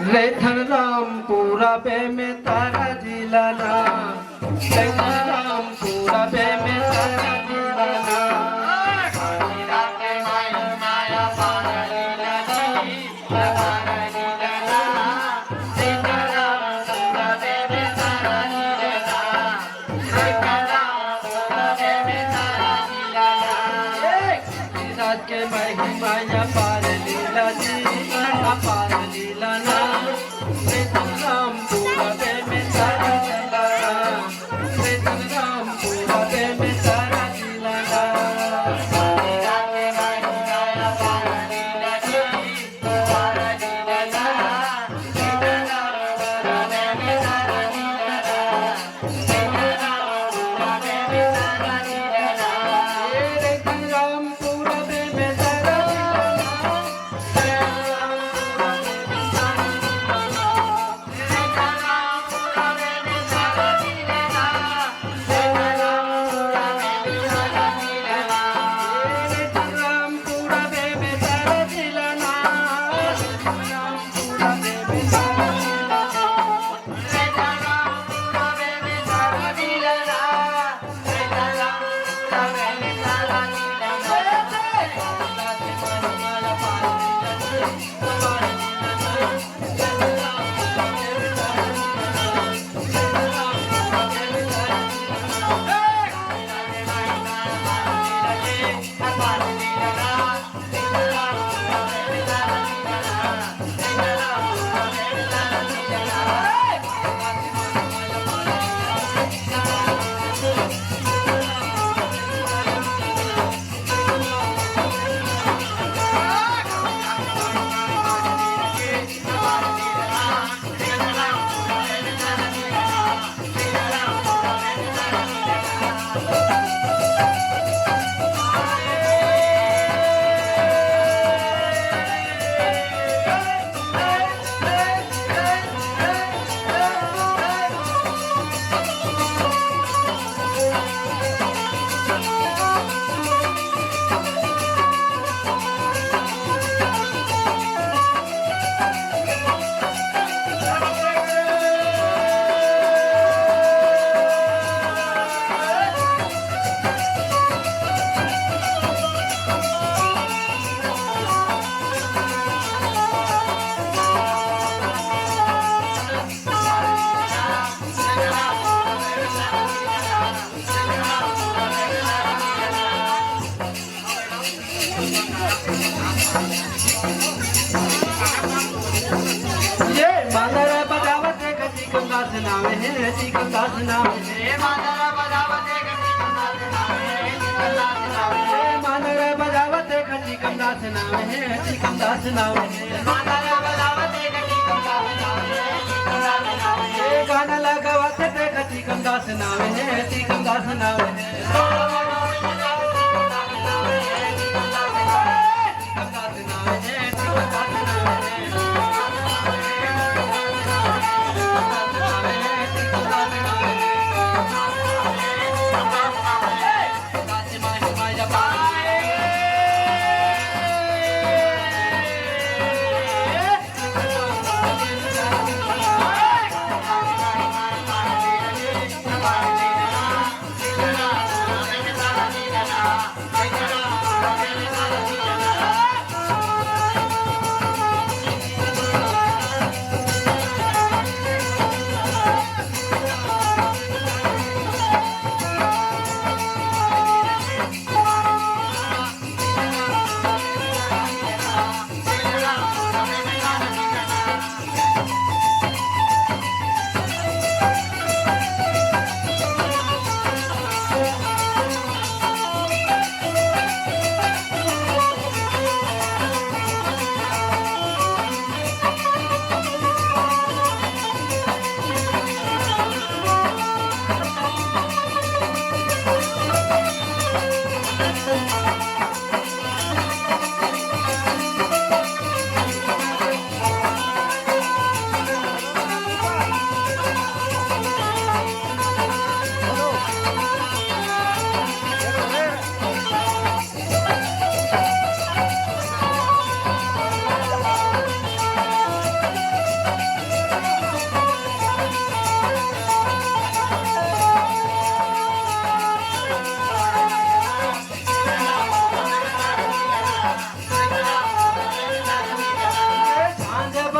रेथन रामपुरा पे में तारा जिलाना, रेथन रामपुरा पे में तारा जिलाना। के महिमा या पार लीला जी, पार लीला ना, रेथन रामपुरा पे में तारा जिलाना, रेथन रामपुरा पे में तारा जिलाना। ये मांदरा बजावते गति कंदास नावे है, गति कंदास नावे है, मांदरा बजावते गति कंदास नावे है, मांदरा बजावते गति कंदास नावे है, गति कंदास नावे है, मांदरा बजावते गति कंदास नावे है, गाना लगावते गति कंदास नावे है, गति कंदास नावे है।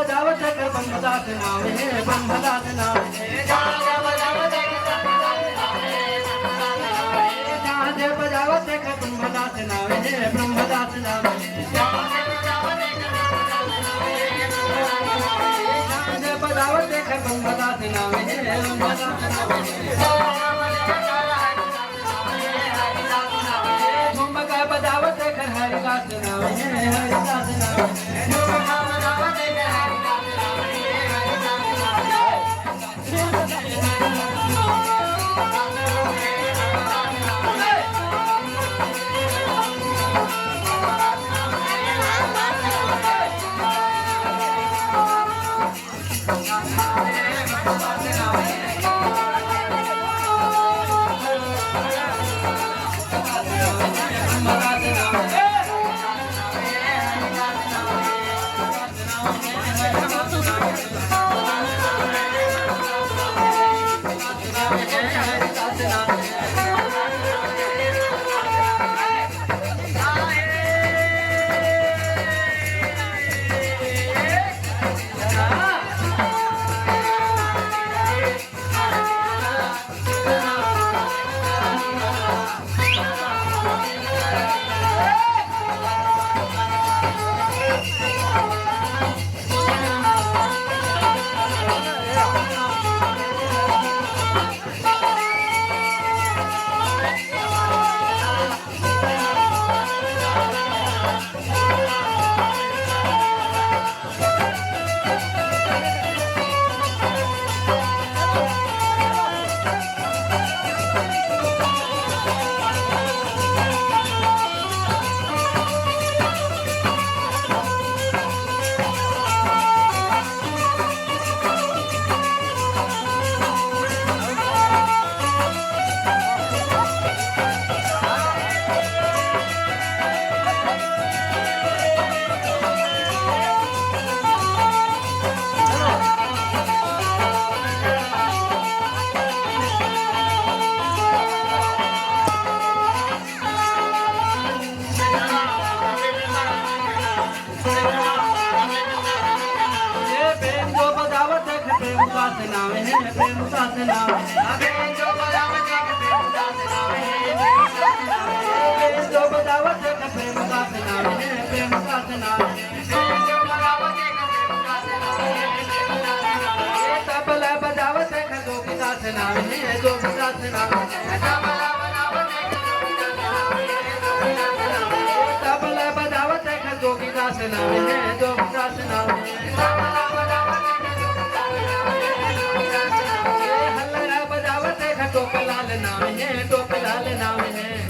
बजावत कर ब्रह्मदास नाम है ब्रह्मदास नाम है झांझ बजावत कर ब्रह्मदास नाम है ब्रह्मदास नाम है झांझ बजावत कर ब्रह्मदास नाम है ब्रह्मदास नाम है झुमक बजावत कर हरिदास नाम है हरिदास नाम है झुमक बजावत कर हरिदास नाम है हरिदास प्रेमदास नाम है प्रेमदास नाम है जो बजावत है प्रेमदास नाम है जो बजावत है प्रेमदास नाम है प्रेमदास नाम है जो बजावत है प्रेमदास नाम है तबला बजावत है गोपीदास नाम है गोपीदास नाम है तबला बजावत है तबला बजावत है गोपीदास नाम है गोपीदास नाम है टोपलाल नाम है टोपलाल नाम है